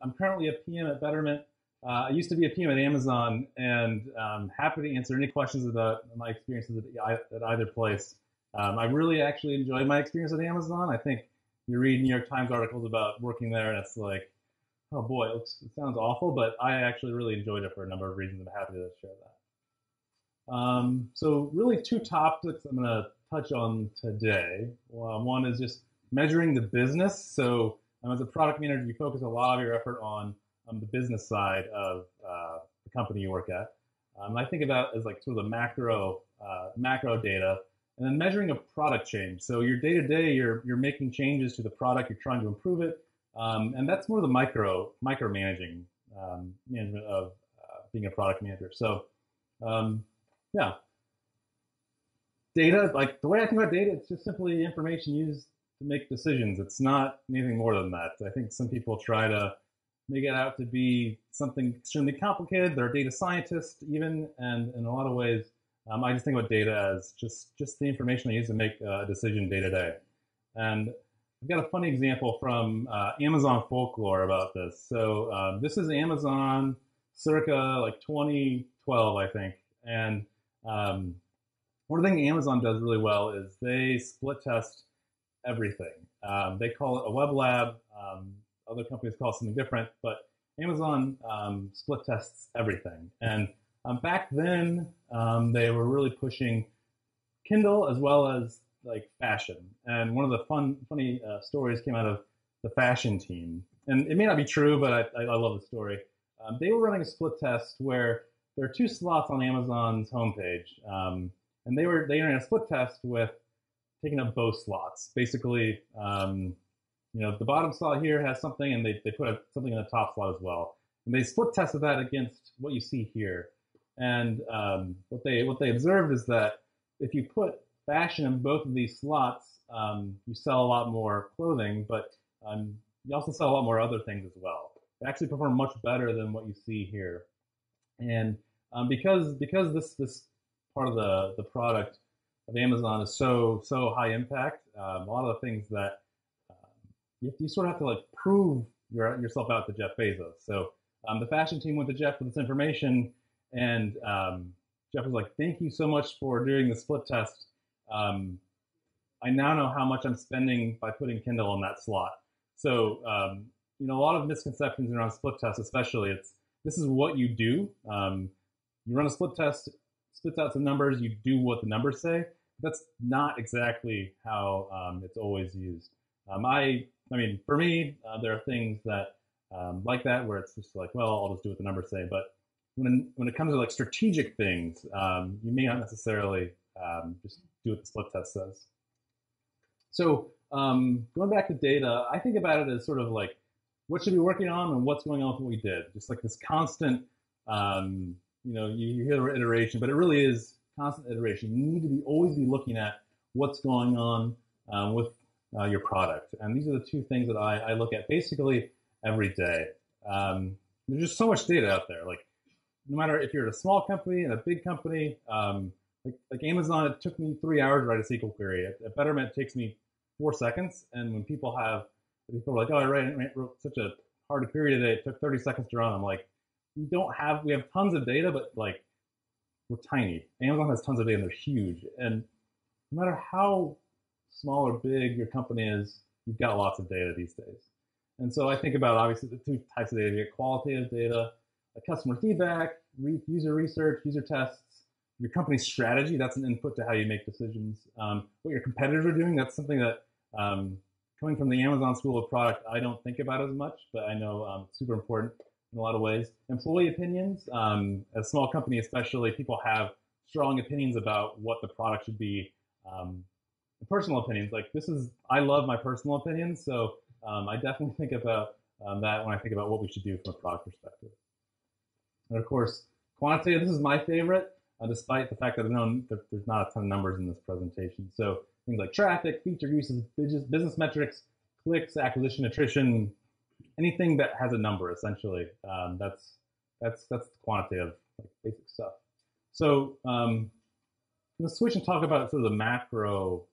I'm currently a PM at Betterment. I used to be a PM at Amazon, and I'm happy to answer any questions about my experiences at either place. I really actually enjoyed my experience at Amazon. I think you read New York Times articles about working there, and it's like, oh boy, it sounds awful, but I actually really enjoyed it for a number of reasons. I'm happy to share that. So really two topics I'm going to touch on today. One is just measuring the business. So as a product manager, you focus a lot of your effort on the business side of the company you work at. I think about it as like sort of the macro data, and then measuring a product change. So your day to day, you're making changes to the product, you're trying to improve it, and that's more the micro managing management of being a product manager. So yeah, data, like the way I think about data, it's just simply information used to make decisions. It's not anything more than that. I think some people try to make it out to be something extremely complicated. They're data scientists even, and in a lot of ways, I just think about data as just the information I use to make a decision day to day. And I've got a funny example from Amazon folklore about this. So this is Amazon circa like 2012, I think. And one thing Amazon does really well is they split test everything. They call it a web lab. Other companies call it something different, but Amazon split tests everything. And back then, they were really pushing Kindle as well as like fashion. And one of the funny stories came out of the fashion team. And it may not be true, but I love the story. They were running a split test where there are two slots on Amazon's homepage. And they ran a split test with taking up both slots. Basically, the bottom slot here has something, and they put something in the top slot as well. And they split tested that against what you see here. And what they observed is that if you put fashion in both of these slots, you sell a lot more clothing, but you also sell a lot more other things as well. They actually perform much better than what you see here. And because this part of the product of Amazon is so high impact, a lot of the things that you sort of have to like prove yourself out to Jeff Bezos. So the fashion team went to Jeff with this information, and Jeff was like, "Thank you so much for doing the split test. I now know how much I'm spending by putting Kindle in that slot." So a lot of misconceptions around split tests, especially, this is what you do. You run a split test, spits out some numbers, you do what the numbers say. That's not exactly how it's always used. I mean, for me, there are things that like that where it's just like, well, I'll just do what the numbers say. But when it comes to like strategic things, you may not necessarily just do what the split test says. So going back to data, I think about it as sort of like what should we be working on and what's going on with what we did. Just like this constant, you hear the iteration, but it really is constant iteration. You need to always be looking at what's going on with your product. And these are the two things that I look at basically every day. There's just so much data out there. Like, no matter if you're at a small company and a big company, like Amazon, it took me 3 hours to write a SQL query. At Betterment, it takes me 4 seconds. And when people are like, oh, I wrote such a hard query today, it took 30 seconds to run. I'm like, we have tons of data, but like, we're tiny. Amazon has tons of data and they're huge. And no matter how small or big your company is, you've got lots of data these days. And so I think about obviously the two types of data. You get qualitative data, like customer feedback, user research, user tests, your company's strategy, that's an input to how you make decisions. What your competitors are doing, that's something that coming from the Amazon School of Product, I don't think about as much, but I know it's super important in a lot of ways. Employee opinions, as a small company especially, people have strong opinions about what the product should be. Personal opinions, like I love my personal opinions, so I definitely think about that when I think about what we should do from a product perspective. And of course, quantitative, this is my favorite, despite the fact that I've known that there's not a ton of numbers in this presentation. So things like traffic, feature uses, business metrics, clicks, acquisition, attrition, anything that has a number, essentially. That's quantitative, like basic stuff. So I'm going to switch and talk about sort of the macro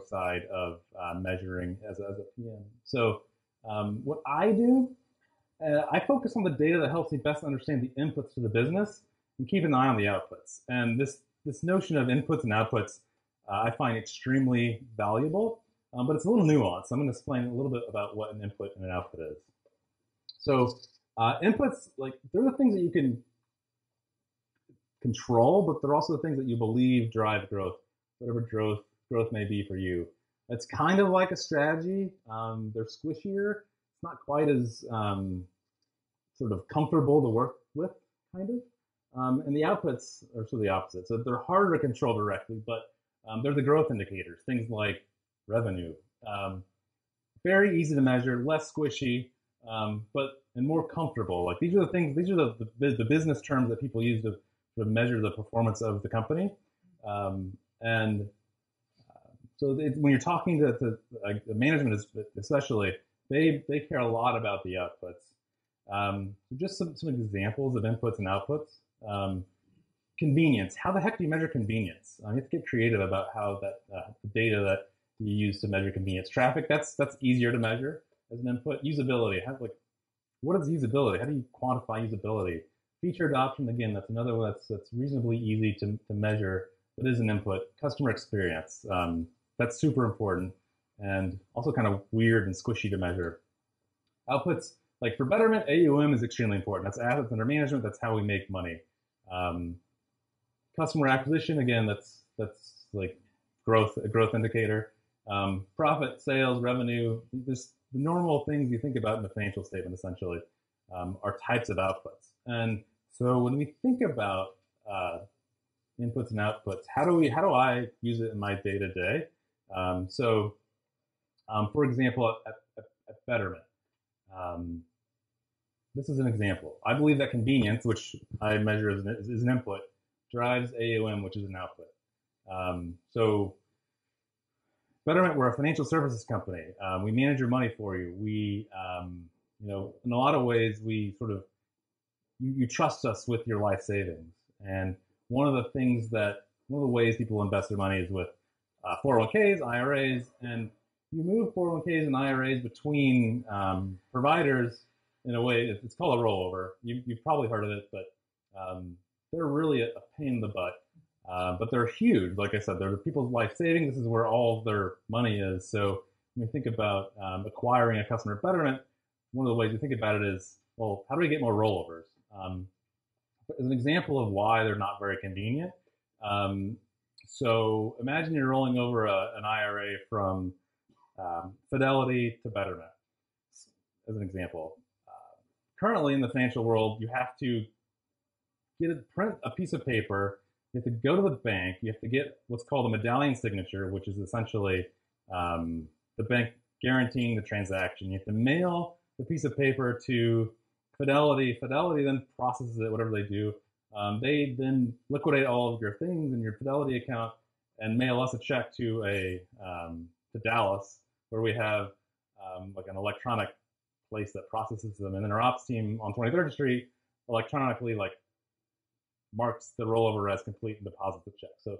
side of measuring as a PM. So what I do I focus on the data that helps me best understand the inputs to the business and keep an eye on the outputs. And this notion of inputs and outputs I find extremely valuable, but it's a little nuanced. I'm going to explain a little bit about what an input and an output is. So inputs, like, they're the things that you can control, but they're also the things that you believe drive growth, whatever growth may be for you. It's kind of like a strategy. They're squishier. It's not quite as sort of comfortable to work with, kind of. And the outputs are sort of the opposite. So they're harder to control directly, but they're the growth indicators, things like revenue. Very easy to measure, less squishy, and more comfortable. Like, these are the things, these are the business terms that people use to measure the performance of the company. So when you're talking to the management, especially, they care a lot about the outputs. So just some examples of inputs and outputs. Convenience. How the heck do you measure convenience? You have to get creative about how the data that you use to measure convenience. Traffic, that's easier to measure as an input. Usability. What is usability? How do you quantify usability? Feature adoption, again, that's another one that's reasonably easy to measure, but is an input. Customer experience. That's super important and also kind of weird and squishy to measure. Outputs, like for Betterment, AUM is extremely important. That's assets under management. That's how we make money. Customer acquisition, again, that's like a growth indicator. Profit, sales, revenue, just the normal things you think about in the financial statement, essentially, are types of outputs. And so when we think about inputs and outputs, how do I use it in my day-to-day? For example, at Betterment, this is an example. I believe that convenience, which I measure as an input, drives AUM, which is an output. So Betterment, we're a financial services company. We manage your money for you. We, in a lot of ways, we sort of, you trust us with your life savings. And one of the ways people invest their money is with 401ks, IRAs, and you move 401ks and IRAs between providers in a way. It's called a rollover. You've probably heard of it, but they're really a pain in the butt. But they're huge. Like I said, they're people's life savings. This is where all of their money is. So when we think about acquiring a customer at Betterment, one of the ways you think about it is, well, how do we get more rollovers? As an example of why they're not very convenient, so imagine you're rolling over an IRA from Fidelity to Betterment, as an example. Currently in the financial world, you have to print a piece of paper. You have to go to the bank. You have to get what's called a medallion signature, which is essentially the bank guaranteeing the transaction. You have to mail the piece of paper to Fidelity. Fidelity then processes it, whatever they do. They then liquidate all of your things in your Fidelity account and mail us a check to Dallas, where we have like an electronic place that processes them, and then our ops team on 23rd Street electronically marks the rollover as complete and deposits the check. So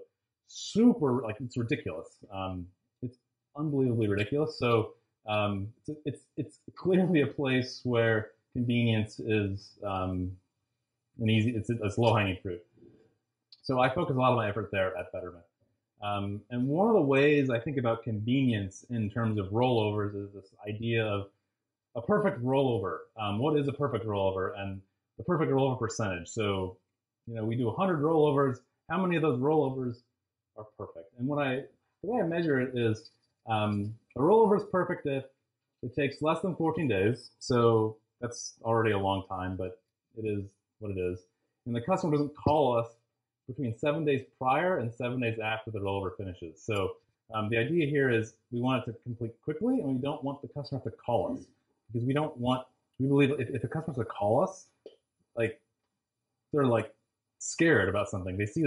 super, it's ridiculous. It's unbelievably ridiculous. So it's clearly a place where convenience is it's low-hanging fruit. So I focus a lot of my effort there at Betterment. And one of the ways I think about convenience in terms of rollovers is this idea of a perfect rollover. What is a perfect rollover? And the perfect rollover percentage. So, we do 100 rollovers. How many of those rollovers are perfect? And the way I measure it is a rollover is perfect if it takes less than 14 days. So that's already a long time, but it is what it is. And the customer doesn't call us between 7 days prior and 7 days after the rollover finishes. So the idea here is we want it to complete quickly, and we don't want the customer to call us, because we believe if the customer has to call us, they're scared about something. They see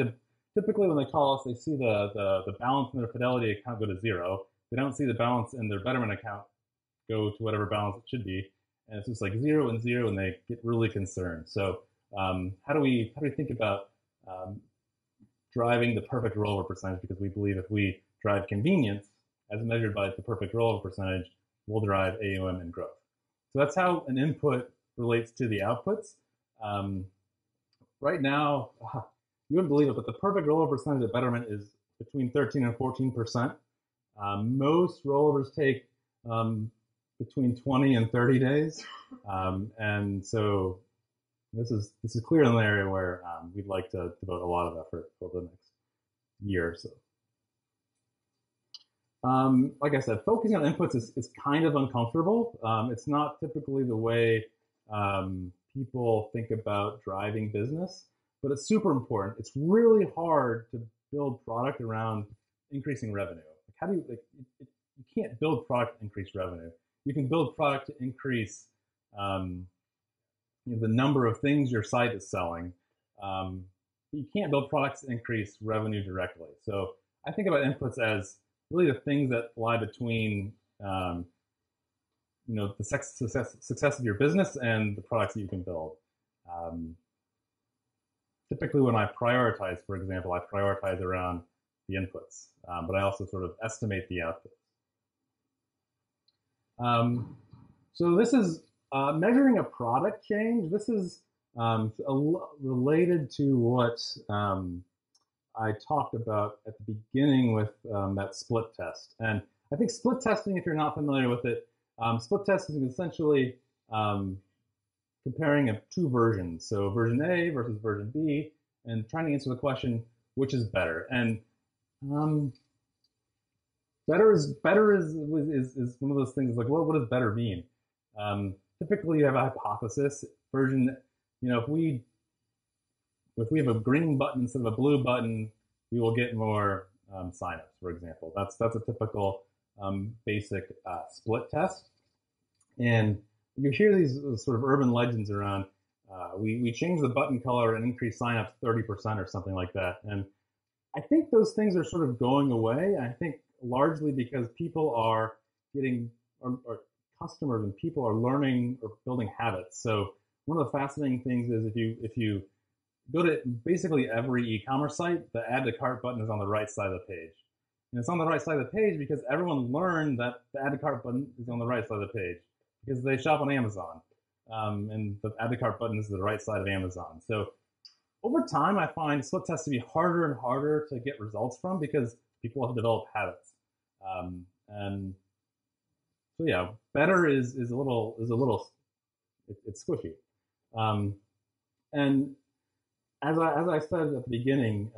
typically when they call us, they see the balance in their Fidelity account go to zero. They don't see the balance in their Betterment account go to whatever balance it should be. And it's just like 0 and 0, and they get really concerned. So how do we think about driving the perfect rollover percentage? Because we believe if we drive convenience as measured by the perfect rollover percentage, we'll drive AUM and growth. So that's how an input relates to the outputs. Right now, you wouldn't believe it, but the perfect rollover percentage at Betterment is between 13 and 14%. Most rollovers take between 20 and 30 days. And so this is clearly an area where we'd like to devote a lot of effort over the next year or so. Like I said, focusing on inputs is kind of uncomfortable. It's not typically the way people think about driving business, but it's super important. It's really hard to build product around increasing revenue. Like how do you, you can't build product to increase revenue. You can build product to increase the number of things your site is selling, but you can't build products to increase revenue directly. So I think about inputs as really the things that lie between the success of your business and the products that you can build. Typically when I prioritize, for example, I prioritize around the inputs, but I also sort of estimate the outputs. So this is measuring a product change. This is related to what I talked about at the beginning with that split test. And I think split testing, if you're not familiar with it, split testing is essentially comparing two versions. So version A versus version B, and trying to answer the question, which is better? And better is one of those things like, well, what does better mean? Typically you have a hypothesis version, if we have a green button instead of a blue button, we will get more signups, for example. That's a typical basic split test. And you hear these sort of urban legends around, we change the button color and increase signups 30% or something like that. And I think those things are sort of going away. I think largely because people are getting, or customers and people are learning or building habits. So one of the fascinating things is if you go to basically every e-commerce site, the add to cart button is on the right side of the page. And it's on the right side of the page because everyone learned that the add to cart button is on the right side of the page because they shop on Amazon. And the add to cart button is the right side of Amazon. So over time, I find split tests to be harder and harder to get results from because people have developed habits. And so yeah, better is a little it's squishy. And as I said at the beginning,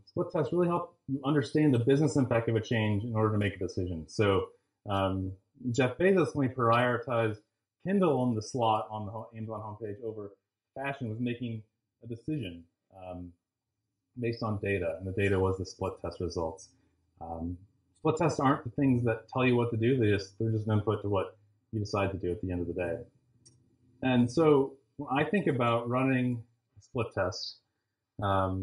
split tests really help you understand the business impact of a change in order to make a decision. So Jeff Bezos, when he prioritized Kindle on the slot on the Amazon homepage over fashion, was making a decision based on data, and the data was the split test results. Split tests aren't the things that tell you what to do. They're just an input to what you decide to do at the end of the day. And so when I think about running a split test, I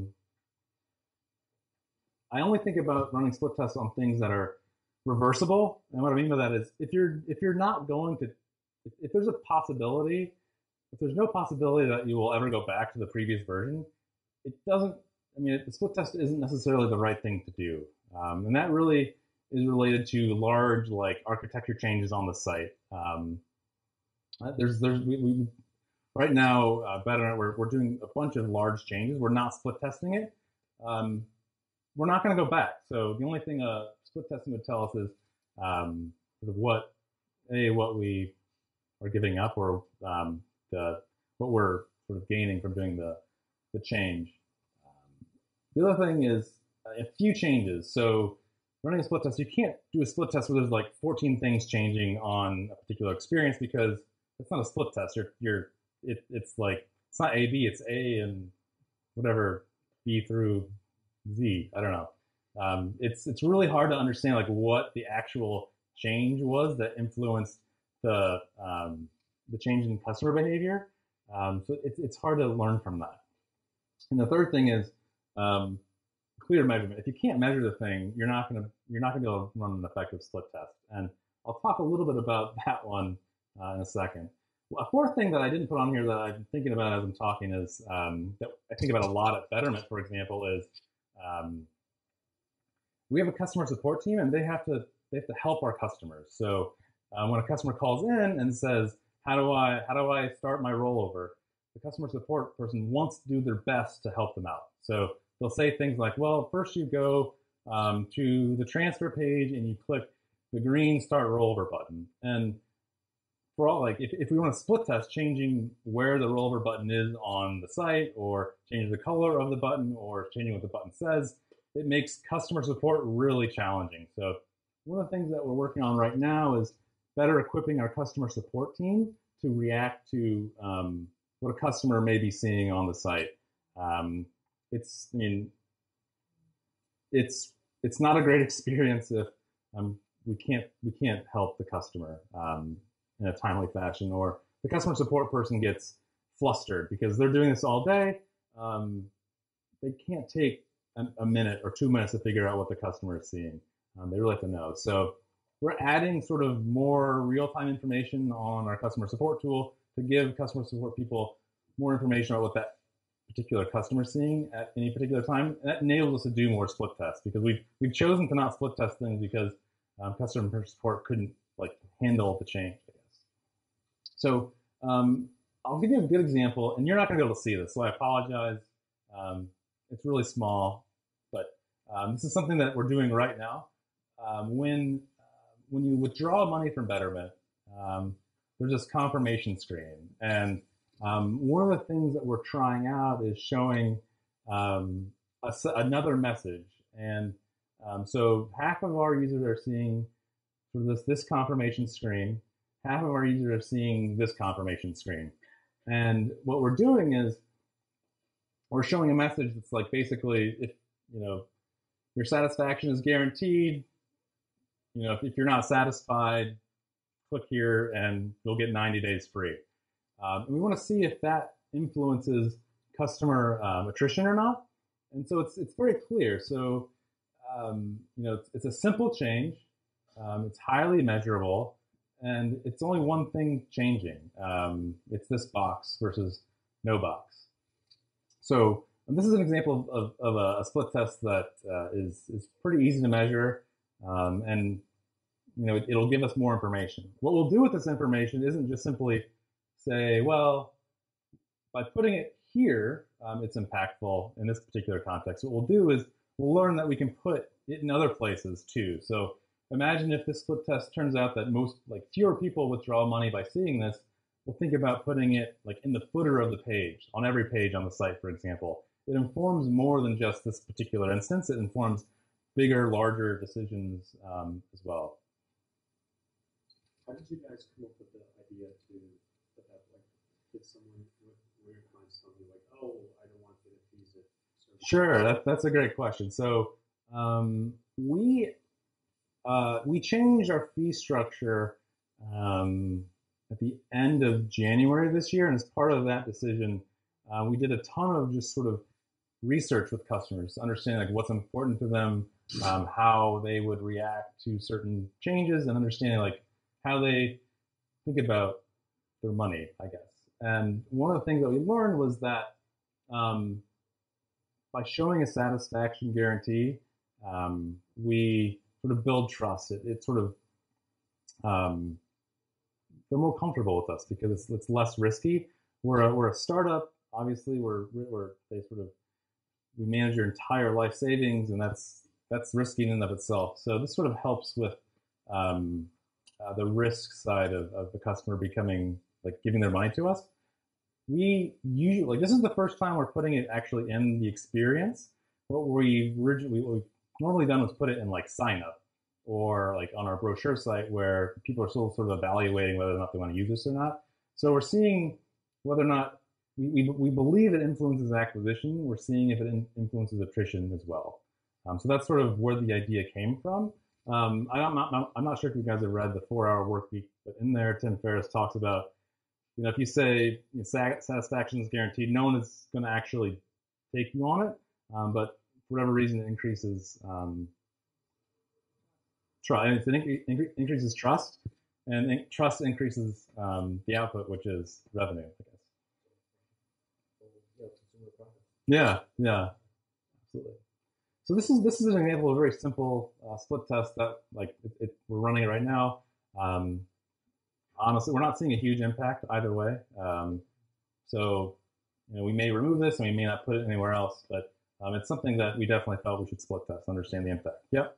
only think about running split tests on things that are reversible. And what I mean by that is if you're not going to, if there's a possibility, if there's no possibility that you will ever go back to the previous version, it doesn't, the split test isn't necessarily the right thing to do. And that really is related to large architecture changes on the site. Right now, Betterment, we're doing a bunch of large changes. We're not split testing it. We're not going to go back. So the only thing split testing would tell us is sort of what we are giving up, or what we're sort of gaining from doing the change. The other thing is a few changes. So running a split test, you can't do a split test where there's 14 things changing on a particular experience because it's not a split test. It's not A, B, it's A and whatever B through Z. I don't know. It's really hard to understand what the actual change was that influenced the change in customer behavior. So it's hard to learn from that. And the third thing is clear measurement. If you can't measure the thing, you're not gonna be able to run an effective split test. And I'll talk a little bit about that one in a second. A fourth thing that I didn't put on here that I'm thinking about as I'm talking is that I think about a lot at Betterment, for example, is we have a customer support team and they have to help our customers. So when a customer calls in and says, how do I start my rollover? The customer support person wants to do their best to help them out. So they'll say things like, well, first you go to the transfer page and you click the green start rollover button. And for all, like, if we want to split test changing where the rollover button is on the site, or change the color of the button, or changing what the button says, it makes customer support really challenging. So one of the things that we're working on right now is better equipping our customer support team to react to what a customer may be seeing on the site. It's not a great experience if we can't help the customer in a timely fashion, or the customer support person gets flustered because they're doing this all day. They can't take a minute or 2 minutes to figure out what the customer is seeing. They really have to know. So we're adding sort of more real-time information on our customer support tool to give customer support people more information about what that particular customer is seeing at any particular time. And that enables us to do more split tests, because we've chosen to not split test things because customer support couldn't handle the change, I guess. So I'll give you a good example, and you're not going to be able to see this, so I apologize. It's really small, but this is something that we're doing right now. When you withdraw money from Betterment, there's this confirmation screen, and one of the things that we're trying out is showing another message. And so half of our users are seeing sort of this confirmation screen, half of our users are seeing this confirmation screen. And what we're doing is we're showing a message that's like, basically, if your satisfaction is guaranteed, if you're not satisfied, click here and you'll get 90 days free. And we want to see if that influences customer attrition or not. And so it's very clear. So it's a simple change. It's highly measurable, and it's only one thing changing. It's this box versus no box. So this is an example of a split test that is pretty easy to measure, and it'll give us more information. What we'll do with this information isn't just simply say, well, by putting it here, it's impactful in this particular context. What we'll do is we'll learn that we can put it in other places too. So imagine if this split test turns out that fewer people withdraw money by seeing this. We'll think about putting it in the footer of the page, on every page on the site, for example. It informs more than just this particular instance. It informs bigger, larger decisions as well. How did you guys come up with the idea to put that, did someone, where you find something oh, I don't want to use it? Sure, that's a great question. So we changed our fee structure at the end of January this year, and as part of that decision, we did a ton of just sort of research with customers to understand what's important to them, how they would react to certain changes, and understanding how they think about their money, I guess. And one of the things that we learned was that by showing a satisfaction guarantee, we sort of build trust. It sort of they're more comfortable with us because it's less risky. We're a startup, obviously. We manage your entire life savings, and that's risky in and of itself. So this sort of helps with the risk side of the customer becoming giving their money to us. We usually this is the first time we're putting it actually in the experience. What we've normally done was put it in sign up, or on our brochure site, where people are still sort of evaluating whether or not they want to use this or not. So we're seeing whether or not we believe it influences acquisition. We're seeing if it influences attrition as well. So that's sort of where the idea came from. I'm not sure if you guys have read the 4-Hour Workweek, but in there, Tim Ferriss talks about, if you say satisfaction is guaranteed, no one is going to actually take you on it. But for whatever reason, it increases trust. It increases trust, and trust increases the output, which is revenue, I guess. Yeah, absolutely. So this is an example of a very simple split test that we're running it right now. honestly, we're not seeing a huge impact either way. So, we may remove this and we may not put it anywhere else, but it's something that we definitely felt we should split test, understand the impact. Yep.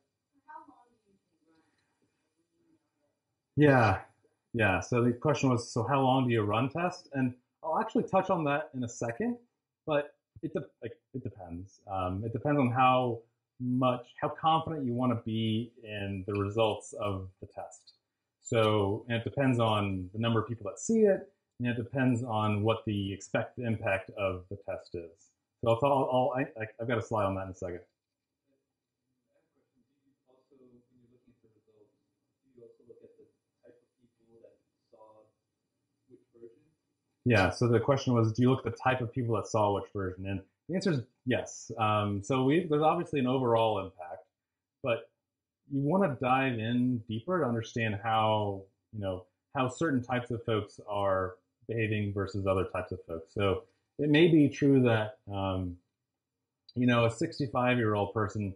Yeah. Yeah. So the question was, so how long do you run test? And I'll actually touch on that in a second, but it depends. It depends on how confident you want to be in the results of the test. So, and it depends on the number of people that see it, and it depends on what the expected impact of the test is. So I've got a slide on that in a second. Yeah, so the question was, do you look at the type of people that saw which version? And the answer is yes. So there's obviously an overall impact, but you want to dive in deeper to understand how certain types of folks are behaving versus other types of folks. So it may be true that a 65-year-old person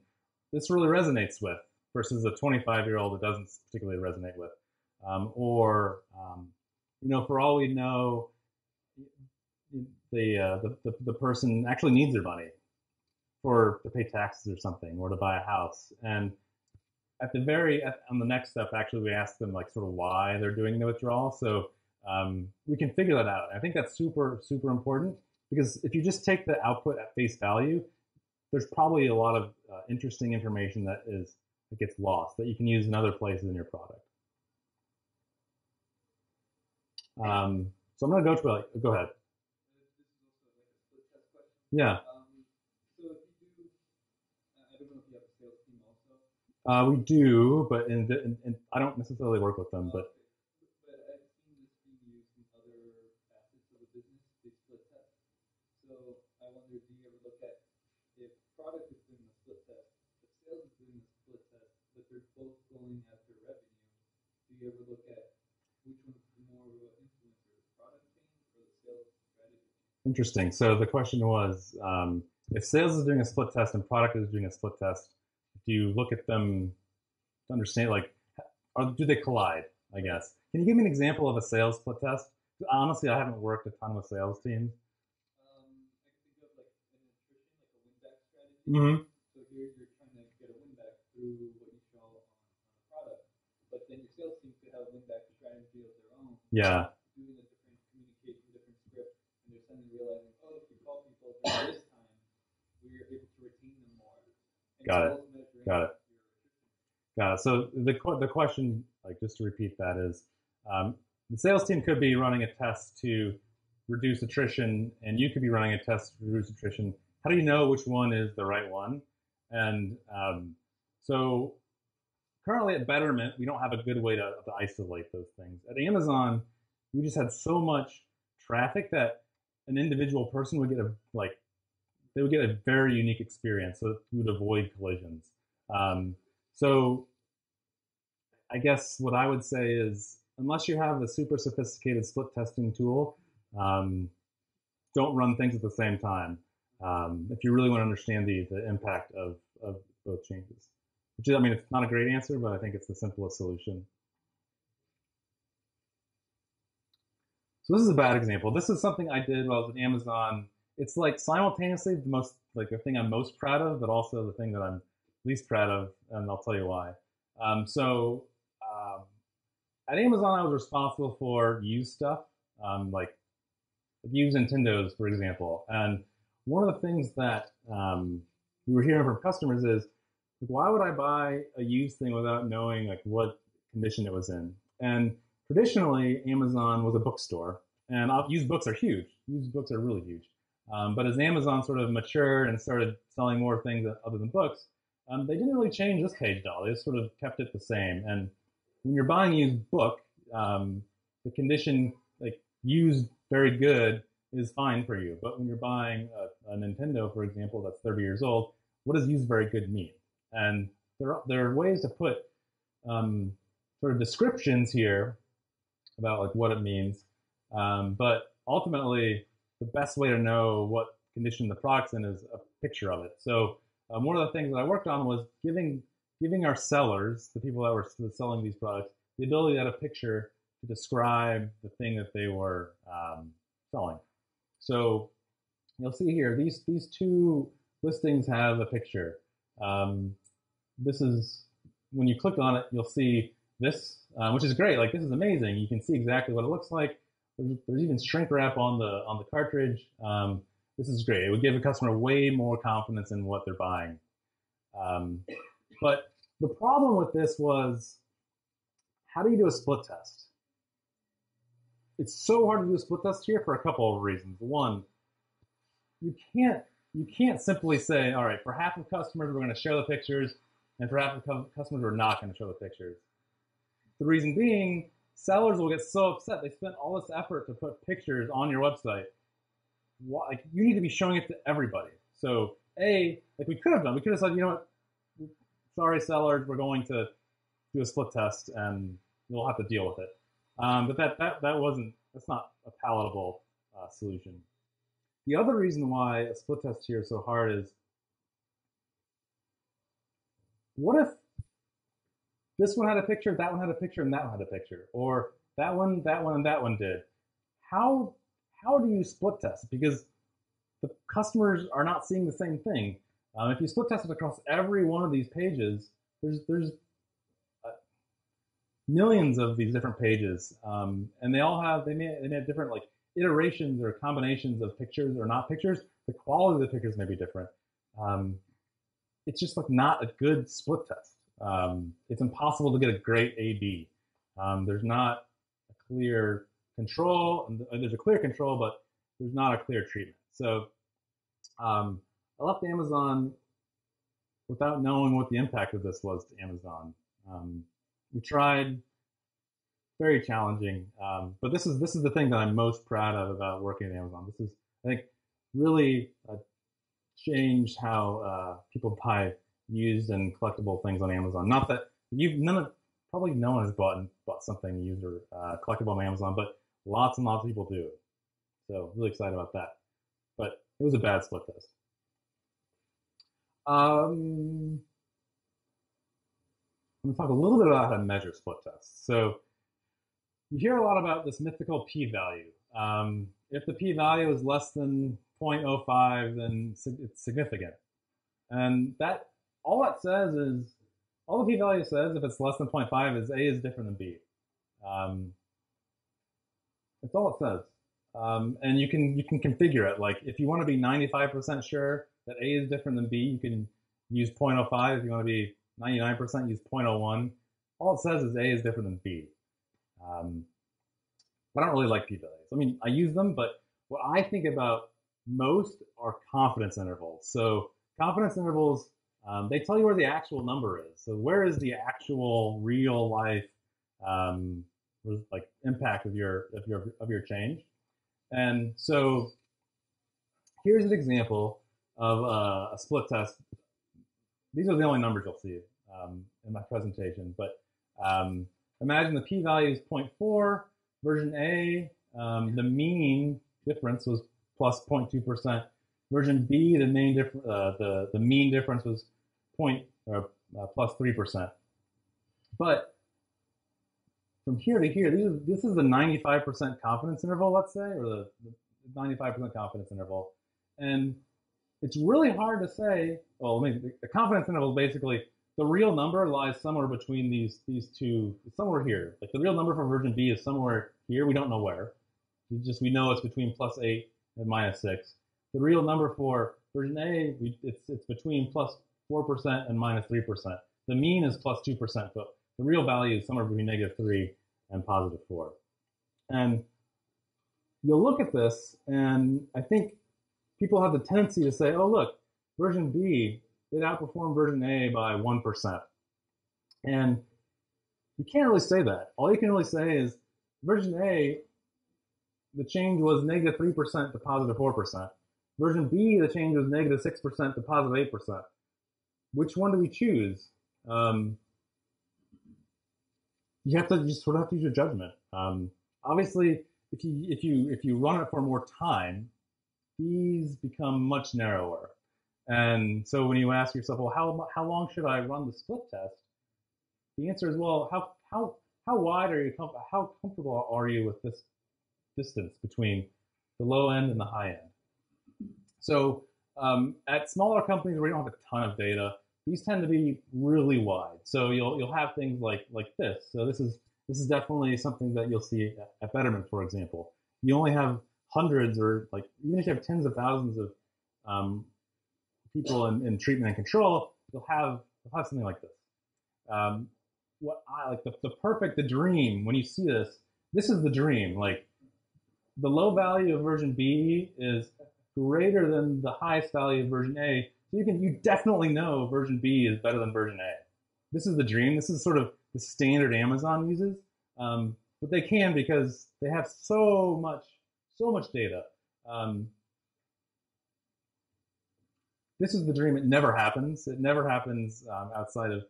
this really resonates with versus a 25-year-old it doesn't particularly resonate with, for all we know, the person actually needs their money to pay taxes or something, or to buy a house. And on the next step, actually, we ask them like sort of why they're doing the withdrawal. So we can figure that out. I think that's super, super important, because if you just take the output at face value, there's probably a lot of interesting information that gets lost that you can use in other places in your product. So I'm going to go ahead. Yeah. So if you do, I don't know if you have a sales team also. We do, but I don't necessarily work with them. But I've seen this being used in other facets of the business, they split test. So I wonder, do you ever look at if product is doing a split test, if sales is doing a split test, but they're both going after revenue, do you ever look at which one's more of an influencer, the product change or the sales strategy? Interesting. So the question was, if sales is doing a split test and product is doing a split test, do you look at them to understand, do they collide, I guess? Can you give me an example of a sales split test? Honestly, I haven't worked a ton with sales teams. I can think of like an attrition, like a win-back strategy. Mm-hmm. So here you're trying to get a win-back through what you show on a product, but then your sales team could have a win-back strategy of their own. Yeah. Doing a different communication, different script, and they're suddenly realizing, oh, if we call people during this time, we're able to retain them more. And Got it. So the question, just to repeat that, is the sales team could be running a test to reduce attrition, and you could be running a test to reduce attrition. How do you know which one is the right one? And so currently at Betterment, we don't have a good way to isolate those things. At Amazon, we just had so much traffic that an individual person would get a very unique experience, so we would avoid collisions. So I guess what I would say is, unless you have a super sophisticated split testing tool, don't run things at the same time if you really want to understand the impact of both changes. Which is, it's not a great answer, but I think it's the simplest solution. So this is a bad example. This is something I did while I was at Amazon. It's like simultaneously the thing I'm most proud of, but also the thing that I'm least proud of, and I'll tell you why. At Amazon, I was responsible for used stuff, like used Nintendos, for example. And one of the things that we were hearing from customers is, why would I buy a used thing without knowing what condition it was in? And traditionally, Amazon was a bookstore, and used books are huge. Used books are really huge. But as Amazon sort of matured and started selling more things other than books, they didn't really change this page at all. They just sort of kept it the same. And when you're buying a used book, the condition, used very good, is fine for you. But when you're buying a Nintendo, for example, that's 30 years old, what does used very good mean? And there are ways to put sort of descriptions here about what it means. But ultimately, the best way to know what condition the product's in is a picture of it. So one of the things that I worked on was giving our sellers, the people that were selling these products, the ability to add a picture to describe the thing that they were selling. So you'll see here, these two listings have a picture. This is, when you click on it, you'll see this, which is great. Like, this is amazing. You can see exactly what it looks like. There's even shrink wrap on the cartridge. This is great. It would give a customer way more confidence in what they're buying. But the problem with this was, how do you do a split test? It's so hard to do a split test here for a couple of reasons. One, you can't simply say, all right, for half of customers, we're going to show the pictures, and for half of customers, we're not going to show the pictures. The reason being, sellers will get so upset. They spent all this effort to put pictures on your website. Like, you need to be showing it to everybody. So, like we could have done, we could have said, you know what, sorry, sellers, we're going to do a split test, and you'll have to deal with it. But that's not a palatable solution. The other reason why a split test here is so hard is, what if this one had a picture, that one had a picture, and that one had a picture, or that one, and that one did? How do you split test? Because the customers are not seeing the same thing. If you split test it across every one of these pages, there's millions of these different pages, and they may have different like iterations or combinations of pictures or not pictures. The quality of the pictures may be different. It's just like not a good split test. It's impossible to get a great A/B. There's not a clear control, and there's a clear control, but there's not a clear treatment. So I left Amazon without knowing what the impact of this was to Amazon. We tried, very challenging, but this is the thing that I'm most proud of about working at Amazon. This is, I think, really changed how people buy used and collectible things on Amazon. Not that probably no one has bought something used or collectible on Amazon, but lots and lots of people do. So really excited about that. But it was a bad split test. I'm going to talk a little bit about how to measure split tests. So you hear a lot about this mythical p-value. If the p-value is less than 0.05, then it's significant. And all the p-value says, if it's less than 0.5, is A is different than B. That's all it says. And you can configure it. Like, if you want to be 95% sure that A is different than B, you can use 0.05. If you want to be 99%, use 0.01. All it says is A is different than B. But I don't really like p-values. I mean, I use them, but what I think about most are confidence intervals. So confidence intervals, they tell you where the actual number is. So where is the actual real life like impact of your change? And so here's an example of a split test. These are the only numbers you'll see in my presentation, but imagine the p-value is 0.4, version A, the mean difference was plus 0.2%. Version B, the mean difference was plus 3%. But from here to here, this is the 95% confidence interval, let's say, or the 95% confidence interval. And it's really hard to say, well, I mean, the confidence interval is basically the real number lies somewhere between these two, somewhere here. Like, the real number for version B is somewhere here. We don't know where. We know it's between plus 8 and minus 6. The real number for version A, it's between plus 4% and minus 3%. The mean is plus 2%, but the real value is somewhere between negative 3 and positive 4. And you'll look at this, and I think people have the tendency to say, oh, look, version B, it outperformed version A by 1%. And you can't really say that. All you can really say is version A, the change was negative 3% to positive 4%. Version B, the change was negative 6% to positive 8%. Which one do we choose? You just sort of have to use your judgment. Obviously, if you run it for more time, these become much narrower. And so when you ask yourself, well, how long should I run the split test? The answer is, well, how wide are you, how comfortable are you with this distance between the low end and the high end? So at smaller companies where you don't have a ton of data, these tend to be really wide. So you'll have things like this. So this is definitely something that you'll see at Betterment, for example. You only have hundreds, or like even if you have tens of thousands of people in treatment and control, you'll have something like this. What I like, the dream, when you see this is the dream. Like the low value of version B is greater than the highest value of version A. So you definitely know version B is better than version A. This is the dream. This is sort of the standard Amazon uses. But they can, because they have so much data. This is the dream. It never happens. It never happens outside of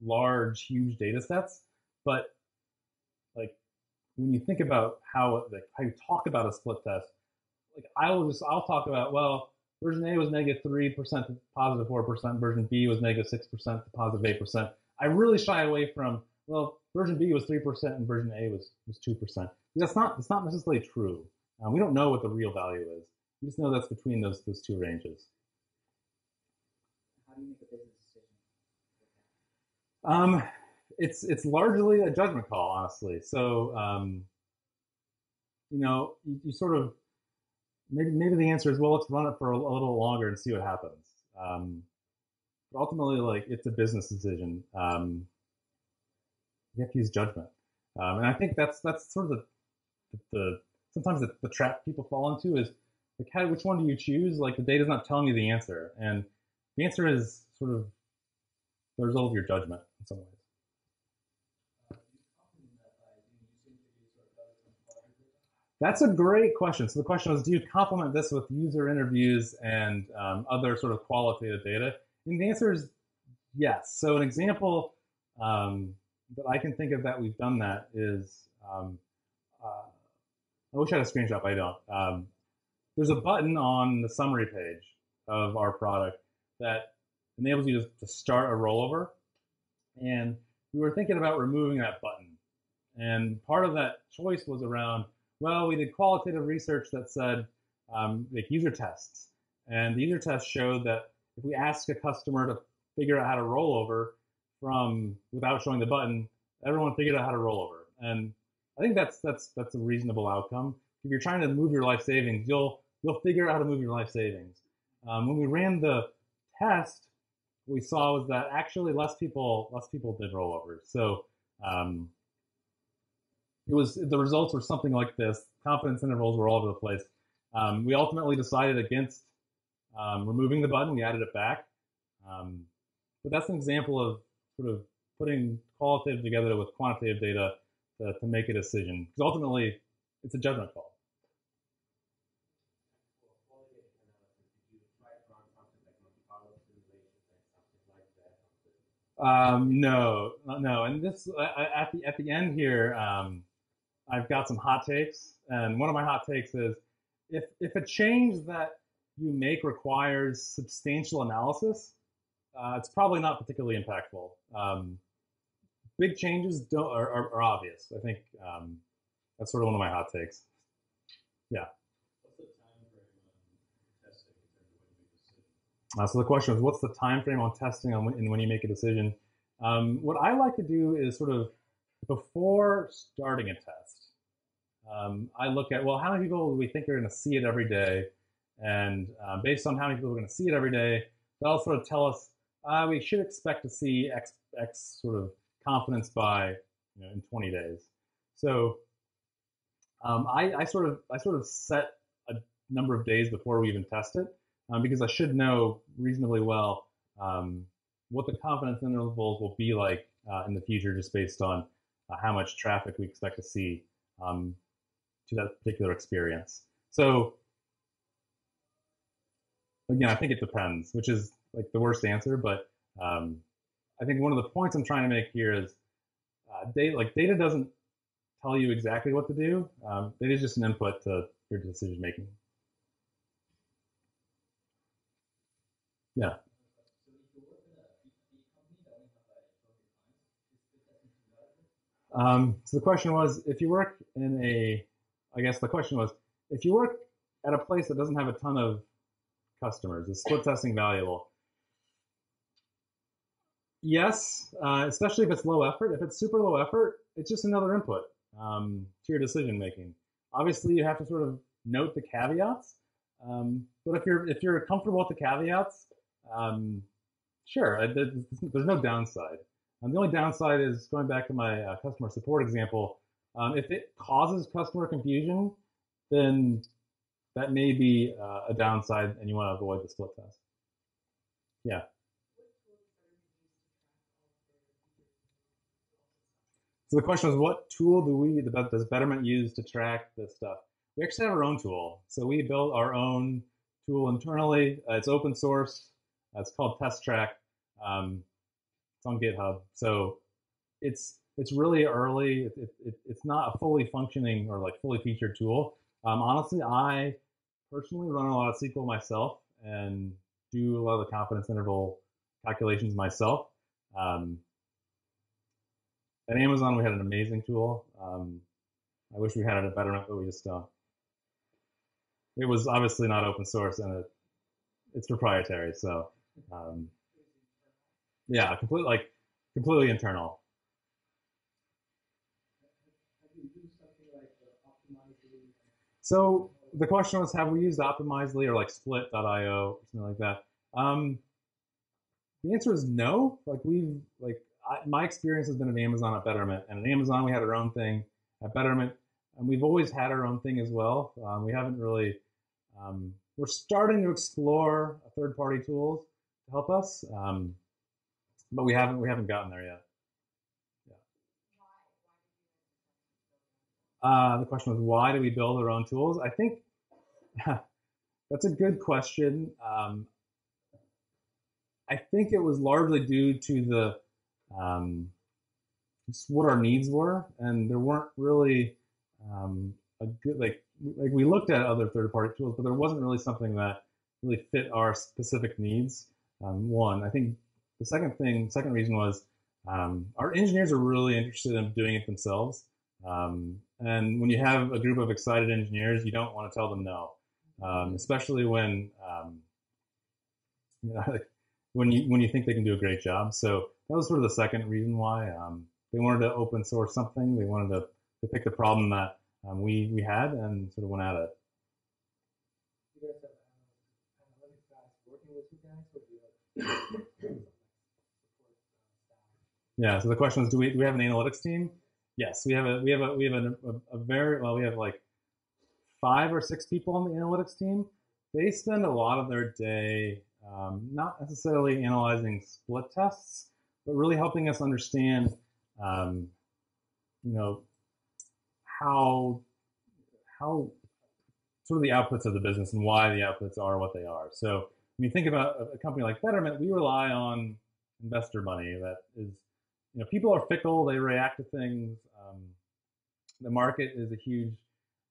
large, huge data sets. But like when you think about how you talk about a split test, like I'll talk about, well, version A was -3% to +4%, version B was -6% to +8%. I really shy away from, well, version B was 3% and version A was 2%. That's not necessarily true. We don't know what the real value is. We just know that's between those two ranges. How do you make a business decision? It's largely a judgment call, honestly. So you sort of maybe the answer is, well, let's run it for a little longer and see what happens. But ultimately, like, it's a business decision. You have to use judgment, and I think that's sort of the sometimes the trap people fall into is like, which one do you choose? Like, the data's not telling you the answer, and the answer is sort of the result of your judgment in some ways. That's a great question. So the question was, do you complement this with user interviews and other sort of qualitative data? And the answer is yes. So an example that I can think of that we've done that is, I wish I had a screenshot, but I don't. There's a button on the summary page of our product that enables you to start a rollover. And we were thinking about removing that button. And part of that choice was around, well, we did qualitative research that said, like user tests. And the user tests showed that if we ask a customer to figure out how to roll over without showing the button, everyone figured out how to roll over. And I think that's a reasonable outcome. If you're trying to move your life savings, you'll figure out how to move your life savings. When we ran the test, what we saw was that actually less people did rollovers. So the results were something like this. Confidence intervals were all over the place. We ultimately decided against removing the button. We added it back. But that's an example of sort of putting qualitative together with quantitative data to make a decision. Because ultimately, it's a judgment call. No. And this at the end here, I've got some hot takes, and one of my hot takes is if a change that you make requires substantial analysis, it's probably not particularly impactful. Big changes are obvious. I think that's sort of one of my hot takes. Yeah. What's the time frame on testing in terms of when you make a decision? So the question is, what's the time frame on testing and when you make a decision? What I like to do is sort of before starting a test, I look at, well, how many people do we think are going to see it every day? And based on how many people are going to see it every day, that'll sort of tell us we should expect to see X sort of confidence by in 20 days. So I sort of set a number of days before we even test it because I should know reasonably well what the confidence intervals will be like in the future, just based on how much traffic we expect to see to that particular experience. So again, I think it depends, which is like the worst answer, but I think one of the points I'm trying to make here is data doesn't tell you exactly what to do. Data is just an input to your decision making. Yeah. So the question was, if you work in the question was, if you work at a place that doesn't have a ton of customers, is split testing valuable? Yes, especially if it's low effort. If it's super low effort, it's just another input to your decision making. Obviously, you have to sort of note the caveats, but if you're comfortable with the caveats, sure, there's no downside. The only downside is, going back to my customer support example, if it causes customer confusion, then that may be a downside, and you want to avoid the split test. Yeah. So the question was, what tool does Betterment use to track this stuff? We actually have our own tool. So we built our own tool internally. It's open source. It's called Test Track. It's on GitHub. So it's really early. It's not a fully functioning or like fully featured tool. Honestly, I personally run a lot of SQL myself and do a lot of the confidence interval calculations myself. At Amazon, we had an amazing tool. I wish we had it at Betterment, but we just don't. It was obviously not open source, and it's proprietary. So, yeah, completely internal. So the question was, have we used Optimizely or like Split.io or something like that? The answer is no. My experience has been at Amazon at Betterment, and at Amazon we had our own thing. At Betterment, and we've always had our own thing as well. We haven't really. We're starting to explore third-party tools to help us, but we haven't gotten there yet. Yeah. The question was, why do we build our own tools? I think that's a good question. I think it was largely due to the just what our needs were, and there weren't really a good we looked at other third-party tools, but there wasn't really something that really fit our specific needs. One, I think the second reason was our engineers are really interested in doing it themselves, and when you have a group of excited engineers, you don't want to tell them no, especially when when you think they can do a great job. So that was sort of the second reason why they wanted to open source something. They wanted to pick the problem that we had and sort of went at it. You guys have analytics guys working with you guys, or do you have support staff? Yeah. So the question is, do we have an analytics team? Yes, we have a very well. We have like 5 or 6 people on the analytics team. They spend a lot of their day not necessarily analyzing split tests, but really helping us understand, how sort of the outputs of the business and why the outputs are what they are. So when you think about a company like Betterment, we rely on investor money. That is, people are fickle; they react to things. The market is a huge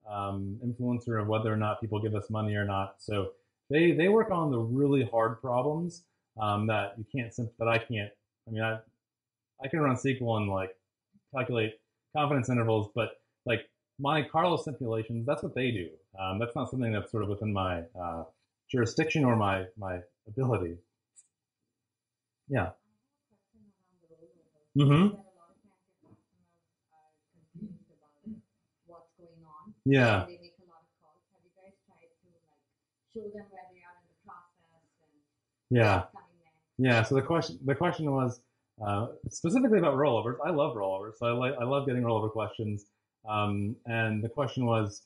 influencer of whether or not people give us money or not. So they work on the really hard problems that you can't. That I can't. I mean, I can run SQL and like calculate confidence intervals, but like Monte Carlo simulations, that's what they do. That's not something that's sort of within my jurisdiction or my ability. Yeah. Mm-hmm. Yeah. They make a lot of calls. Have you guys tried to show them where they are in the process and yeah. coming next? Yeah. So the question was specifically about rollovers. I love rollovers, so I love getting rollover questions. And the question was,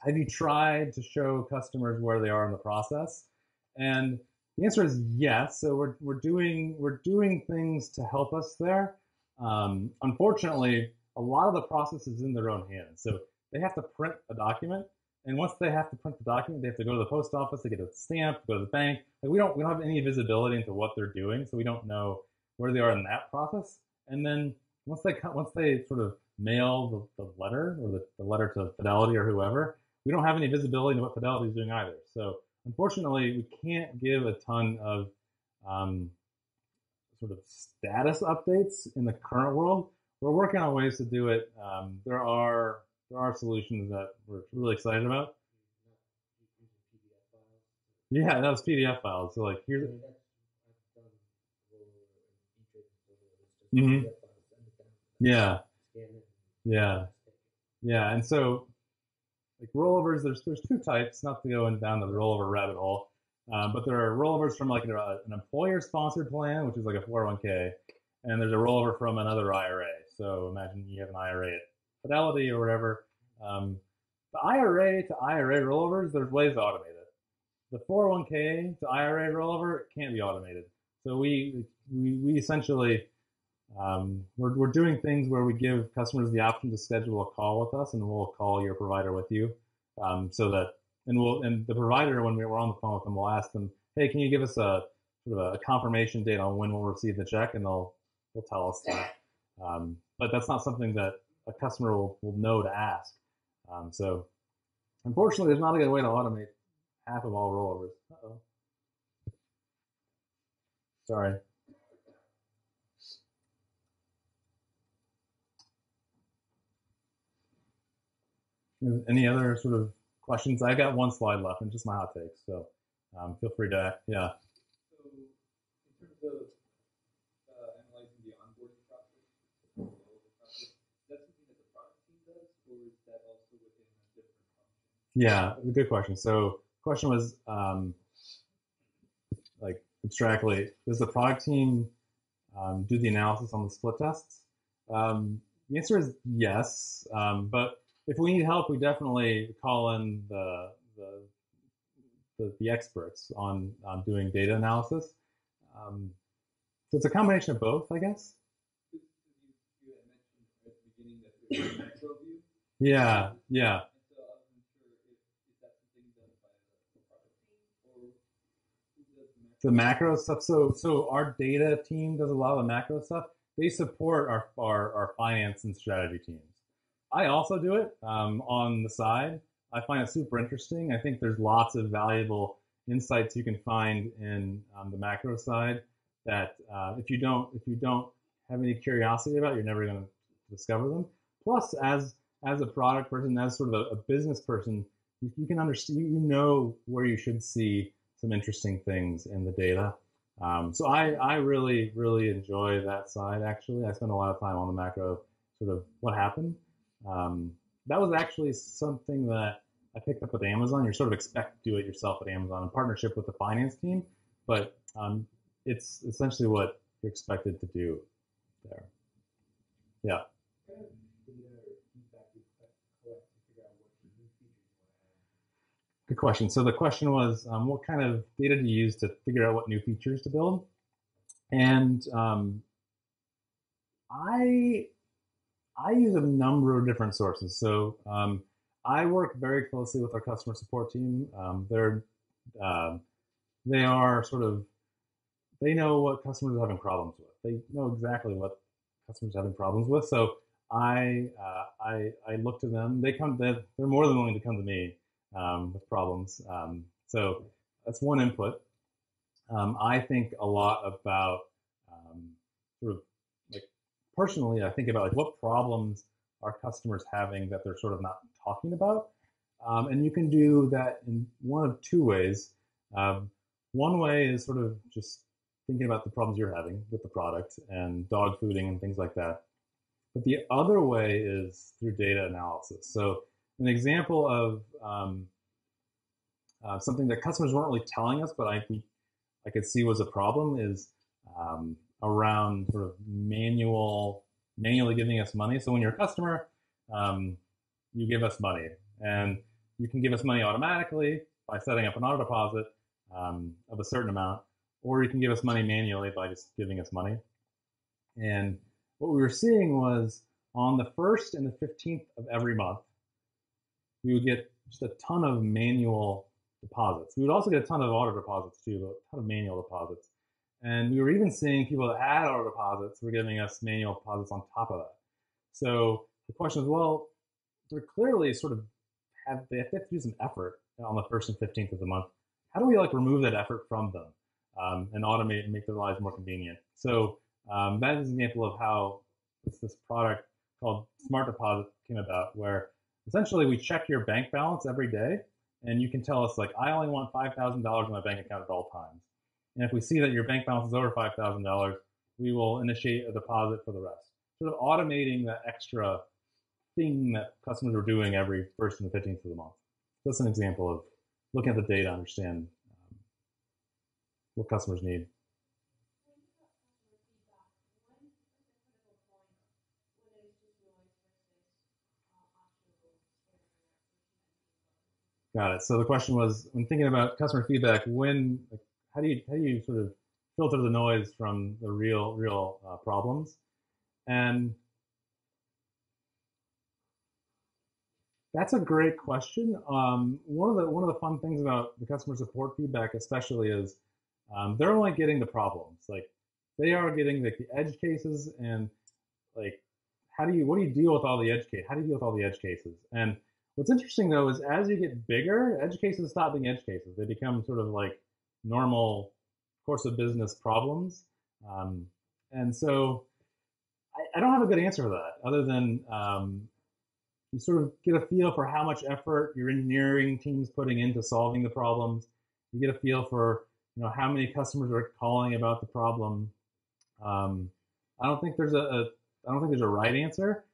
have you tried to show customers where they are in the process? And the answer is yes. So we're doing things to help us there. Unfortunately, a lot of the process is in their own hands. So they have to print a document, and once they have to print the document, they have to go to the post office, they get a stamp, go to the bank. Like we don't have any visibility into what they're doing, so we don't know where they are in that process. And then once they sort of mail the letter or the letter to Fidelity or whoever, we don't have any visibility into what Fidelity is doing either. So unfortunately, we can't give a ton of sort of status updates in the current world. we're working on ways to do it. There are solutions that we're really excited about. Yeah, that was PDF files. So like here's. Mhm. Yeah, yeah, yeah. And so like rollovers, there's two types. Not to go down the rollover rabbit hole, but there are rollovers from like an employer-sponsored plan, which is like a 401k, and there's a rollover from another IRA. So imagine you have an IRA at Fidelity or whatever. The IRA to IRA rollovers, there's ways to automate it. The 401k to IRA rollover can't be automated. So we essentially we're doing things where we give customers the option to schedule a call with us, and we'll call your provider with you, so that and the provider, when we're on the phone with them, we'll ask them, hey, can you give us a sort of a confirmation date on when we'll receive the check, and they'll tell us that. But that's not something that a customer will know to ask. So unfortunately, there's not a good way to automate half of all rollovers. Uh-oh. Sorry. Any other sort of questions? I got one slide left and just my hot takes, so feel free to, yeah. So in terms of analyzing the onboarding process, is that something that the product team does, or is that also within a different function? Yeah, good question. So the question was, like abstractly, does the product team do the analysis on the split tests? The answer is yes, but if we need help, we definitely call in the experts on doing data analysis. So it's a combination of both, I guess. You had mentioned at the beginning that there's a macro view. Yeah, yeah. And so I wasn't sure if that's something done by the product team, or who does The macro stuff. So our data team does a lot of the macro stuff. They support our finance and strategy teams. I also do it on the side. I find it super interesting. I think there's lots of valuable insights you can find in the macro side that if you don't have any curiosity about, you're never going to discover them. Plus, as a product person, as sort of a business person, you can understand, you know where you should see some interesting things in the data. So I really enjoy that side. Actually, I spend a lot of time on the macro, sort of what happened. That was actually something that I picked up with Amazon. You're sort of expect to do it yourself at Amazon in partnership with the finance team, but it's essentially what you're expected to do there. Yeah. Good question. So the question was, what kind of data do you use to figure out what new features to build? And I use a number of different sources. So I work very closely with our customer support team. They are sort of, they know what customers are having problems with. They know exactly what customers are having problems with. So I look to them. They're more than willing to come to me with problems. So that's one input. I think a lot about sort of like personally, I think about like what problems are customers having that they're sort of not talking about. And you can do that in one of two ways. One way is sort of just thinking about the problems you're having with the product and dog fooding and things like that. But the other way is through data analysis. So an example of something that customers weren't really telling us, but I could see was a problem is around sort of manually giving us money. So when you're a customer, you give us money, and you can give us money automatically by setting up an auto deposit of a certain amount, or you can give us money manually by just giving us money. And what we were seeing was on the 1st and the 15th of every month, we would get just a ton of manual deposits. We would also get a ton of auto deposits too, but a ton of manual deposits. And we were even seeing people that had auto deposits were giving us manual deposits on top of that. So the question is, well, they're clearly sort of they have to do some effort on the 1st and 15th of the month. How do we like remove that effort from them and automate and make their lives more convenient? So that is an example of how this product called Smart Deposit came about, where essentially we check your bank balance every day, and you can tell us like, I only want $5,000 in my bank account at all times. And if we see that your bank balance is over $5,000, we will initiate a deposit for the rest. Sort of automating that extra thing that customers are doing every 1st and the 15th of the month. So that's an example of looking at the data to understand what customers need. Got it. So the question was, when thinking about customer feedback, how do you sort of filter the noise from the real problems? And that's a great question. One of the fun things about the customer support feedback, especially, is they're only getting the problems. Like, they are getting like the edge cases, and like, what do you deal with all the edge cases? How do you deal with all the edge cases? And what's interesting though is as you get bigger, edge cases stop being edge cases. They become sort of like normal course of business problems. And so I don't have a good answer for that, other than you sort of get a feel for how much effort your engineering team's putting into solving the problems. You get a feel for how many customers are calling about the problem. I don't think there's a right answer.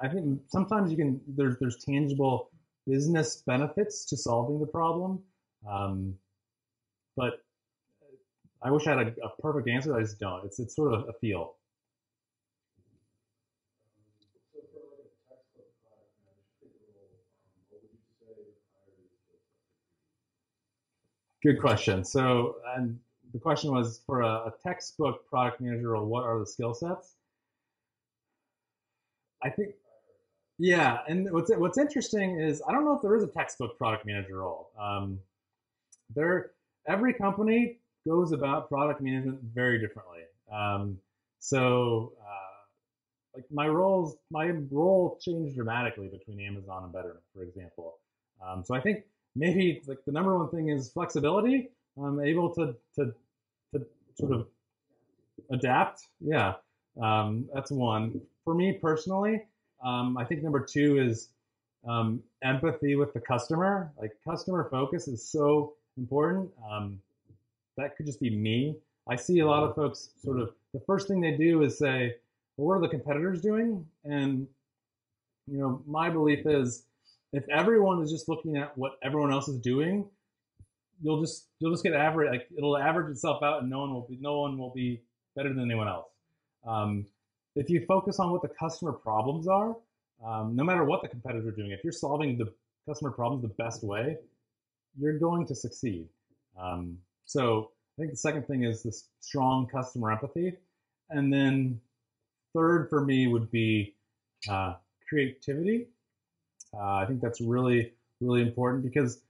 I think sometimes there's tangible business benefits to solving the problem, but I wish I had a perfect answer. I just don't. It's sort of a feel. Good question. So, and the question was, for a textbook product manager role, what are the skill sets? I think, yeah. And what's interesting is, I don't know if there is a textbook product manager role. Every company goes about product management very differently. Like my role changed dramatically between Amazon and Betterment, for example. So I think maybe like the number one thing is flexibility. I'm able to sort of adapt. Yeah, that's one. For me personally, I think number two is empathy with the customer. Like, customer focus is so important. That could just be me. I see a lot of folks sort of, the first thing they do is say, well, what are the competitors doing? And my belief is, if everyone is just looking at what everyone else is doing, you'll just get average. Like, it'll average itself out, and no one will be better than anyone else. If you focus on what the customer problems are, no matter what the competitors are doing, if you're solving the customer problems the best way, you're going to succeed. So I think the second thing is this strong customer empathy. And then third for me would be creativity. I think that's really, really important, because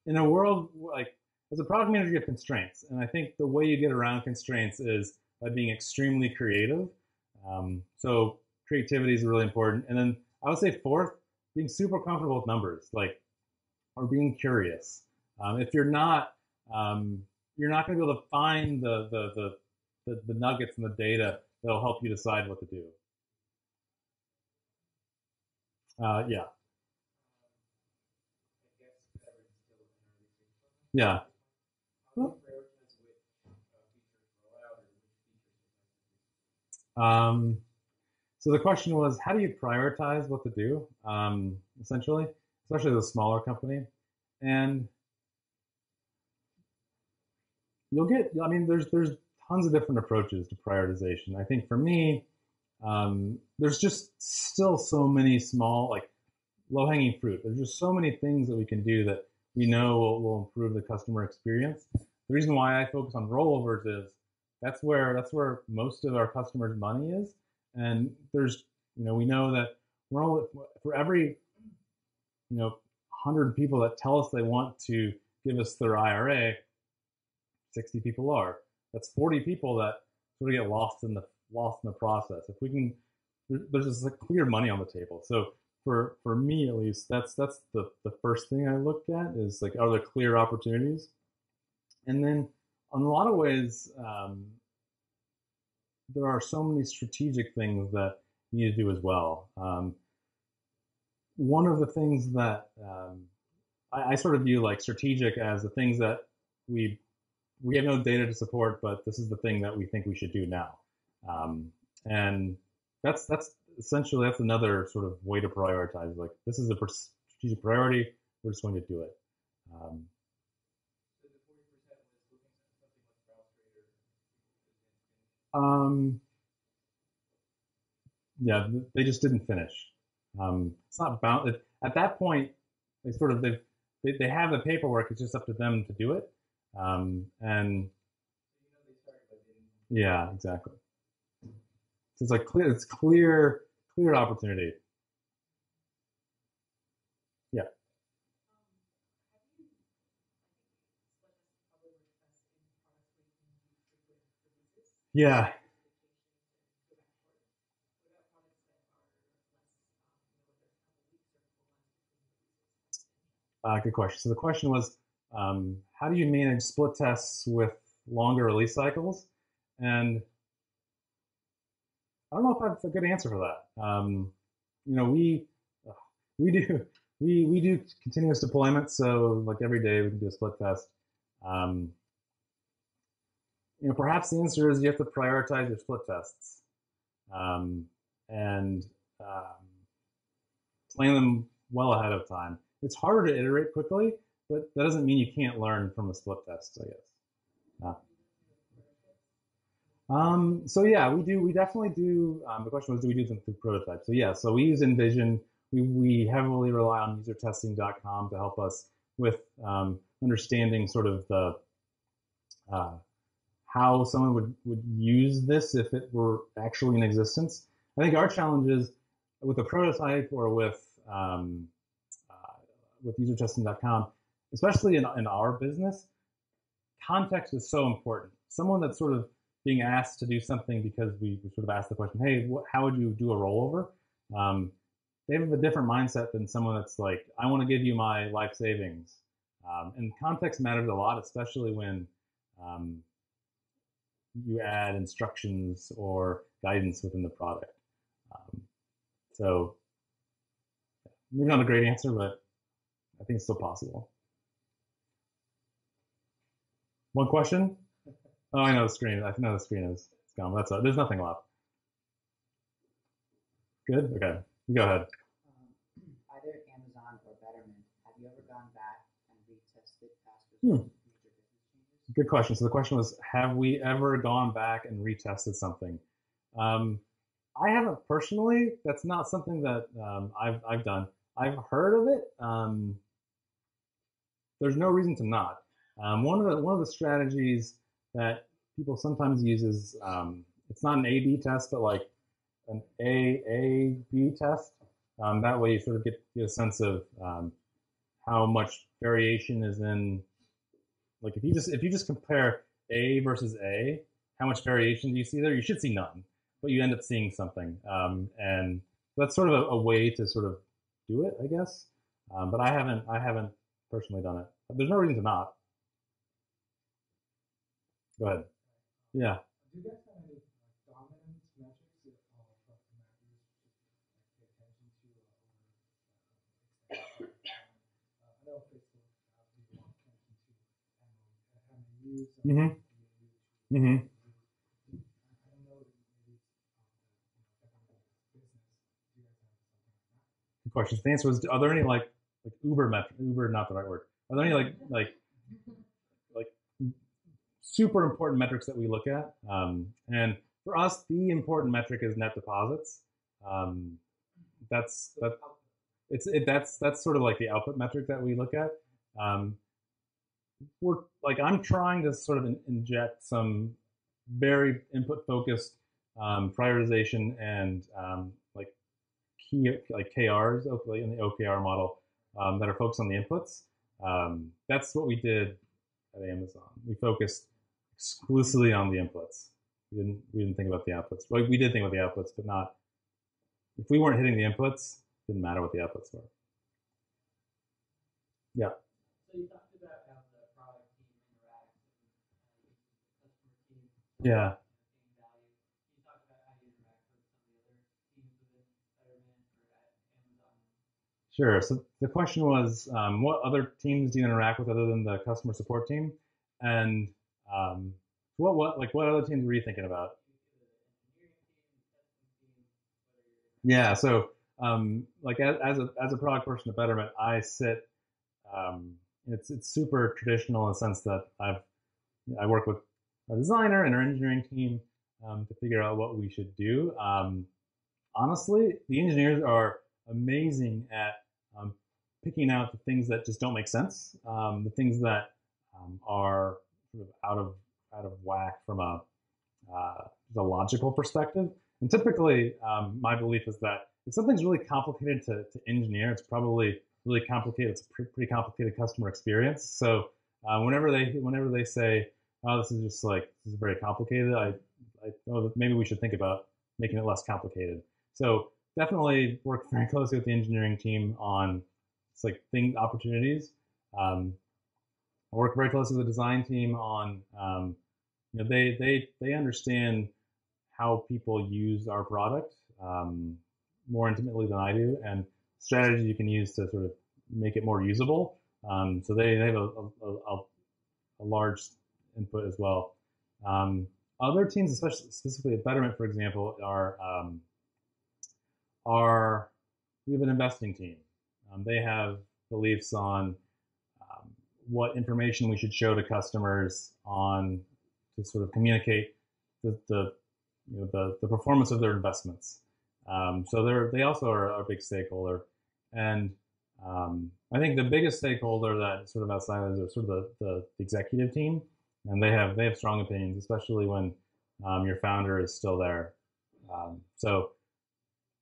in a world, like, as a product manager, you have constraints. And I think the way you get around constraints is by being extremely creative. So creativity is really important. And then I would say fourth, being super comfortable with numbers, or being curious. If you're not going to be able to find the nuggets and the data that'll help you decide what to do. Yeah. Yeah. So the question was, how do you prioritize what to do, essentially, especially as a smaller company? And there's tons of different approaches to prioritization. I think for me, there's just still so many small, like, low-hanging fruit. There's just so many things that we can do that we know will improve the customer experience. The reason why I focus on rollovers is that's where most of our customers' money is. And there's, we know that for every, 100 people that tell us they want to give us their IRA, 60 people are. That's 40 people that sort of get lost in the process. If we can, there's just like clear money on the table. So for me, at least, that's the first thing I look at, is like, are there clear opportunities? And then in a lot of ways, there are so many strategic things that you need to do as well. One of the things that I sort of view like strategic as the things that we have no data to support, but this is the thing that we think we should do now. And that's essentially, that's another sort of way to prioritize. Like, this is a strategic priority, we're just going to do it. So the 40% was looking at something like browse rater. Yeah, they just didn't finish. It's not bound at that point. They sort of they have the paperwork. It's just up to them to do it. And So they started, but they didn't. yeah, exactly. So it's like clear. It's clear opportunity. Yeah. Yeah. Good question. So the question was, how do you manage split tests with longer release cycles? And I don't know if that's a good answer for that. We do continuous deployment, so like every day we can do a split test. Perhaps the answer is you have to prioritize your split tests and plan them well ahead of time. It's harder to iterate quickly, but that doesn't mean you can't learn from a split test, I guess. So yeah, we definitely do. The question was, do we do them through prototypes? So yeah, so we use InVision. We heavily rely on usertesting.com to help us with understanding sort of the how someone would use this if it were actually in existence. I think our challenge is with a prototype or with usertesting.com, especially in our business, context is so important. Someone that's sort of being asked to do something because we sort of asked the question, hey, how would you do a rollover? They have a different mindset than someone that's like, I want to give you my life savings. And context matters a lot, especially when you add instructions or guidance within the product. So maybe not a great answer, but I think it's still possible. One question? Oh, I know the screen. I know the screen is gone. There's nothing left. Good? Okay. You go ahead. Either Amazon or Betterment, have you ever gone back and retested past results with major business changes? Good question. So the question was, have we ever gone back and retested something? I haven't personally. That's not something that I've done. I've heard of it. There's no reason to not. One of the strategies that people sometimes use is it's not an A/B test, but like an A/B test. That way, you sort of get a sense of how much variation is in. Like if you just compare A versus A, how much variation do you see there? You should see none, but you end up seeing something, and that's sort of a way to sort of do it, I guess. But I haven't personally done it. There's no reason to not. Go ahead. Yeah. Do you guys have any dominance metrics that marketers pay attention to I know Facebook obviously wants attention to MAUs. Mm-hmm. Mm-hmm. I don't know, maybe it's business. Do you guys have something like that? Good question. The answer was, are there any like Uber metric? Uber, not the right word. Are there any like super important metrics that we look at? And for us, the important metric is net deposits. That's sort of like the output metric that we look at. I'm trying to sort of inject some very input focused prioritization and like KRs in the OKR model that are focused on the inputs. That's what we did at Amazon. We focused exclusively on the inputs. We didn't think about the outputs. Well, we did think about the outputs, but not. If we weren't hitting the inputs, it didn't matter what the outputs were. Yeah. So you talked about how the product team interacts and the customer team. Yeah. Gain value. Can you Sure. So the question was, what other teams do you interact with other than the customer support team? And um, what other teams were you thinking about? Yeah. So like as a product person at Betterment, I sit. Um, it's super traditional in the sense that I work with our designer and our engineering team to figure out what we should do. Honestly, the engineers are amazing at picking out the things that just don't make sense, the things that are sort of out of whack from a logical perspective. And typically, my belief is that if something's really complicated to engineer, it's probably really complicated. It's a pretty complicated customer experience. So whenever they say, "Oh, this is just like this is very complicated," I know that maybe we should think about making it less complicated. So definitely work very closely with the engineering team on it's like thing opportunities. I work very closely with the design team on they understand how people use our product more intimately than I do, and strategies you can use to sort of make it more usable. So they have a large input as well. Other teams, especially specifically at Betterment, for example, are we have an investing team. They have beliefs on what information we should show to customers on to sort of communicate the performance of their investments. So they also are a big stakeholder, and I think the biggest stakeholder that sort of outside is sort of the executive team, and they have strong opinions, especially when your founder is still there. So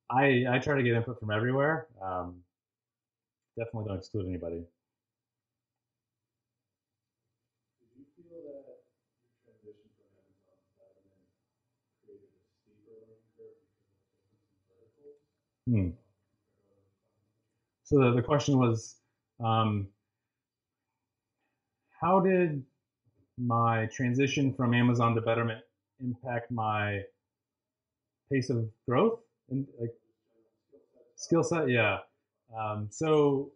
I try to get input from everywhere. Definitely don't exclude anybody. Did you feel that your transition from Amazon to Betterment created a steeper learning curve because of the difference in verticals? Hmm. So the question was, how did my transition from Amazon to Betterment impact my pace of growth and like skill set? Yeah. So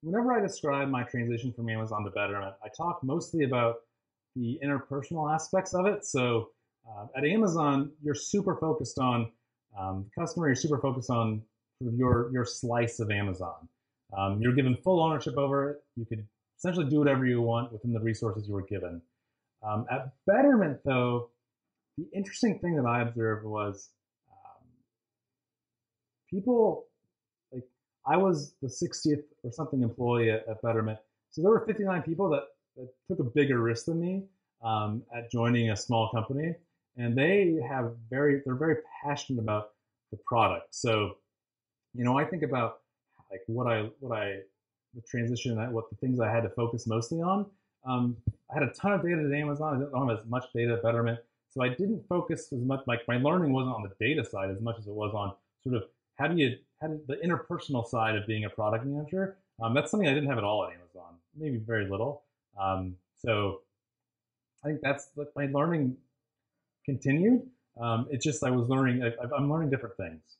whenever I describe my transition from Amazon to Betterment, I talk mostly about the interpersonal aspects of it. So at Amazon, you're super focused on the customer. You're super focused on sort of your slice of Amazon. You're given full ownership over it. You could essentially do whatever you want within the resources you were given. At Betterment, though, the interesting thing that I observed was people, like, I was the 60th or something employee at Betterment. So there were 59 people that took a bigger risk than me at joining a small company. And they're very passionate about the product. So, I think about like the transition, what the things I had to focus mostly on. I had a ton of data at Amazon. I didn't have as much data at Betterment. So I didn't focus as much, like my learning wasn't on the data side as much as it was on sort of how do the interpersonal side of being a product manager. That's something I didn't have at all at Amazon, maybe very little. So I think that's my learning continued. It's just I'm learning different things.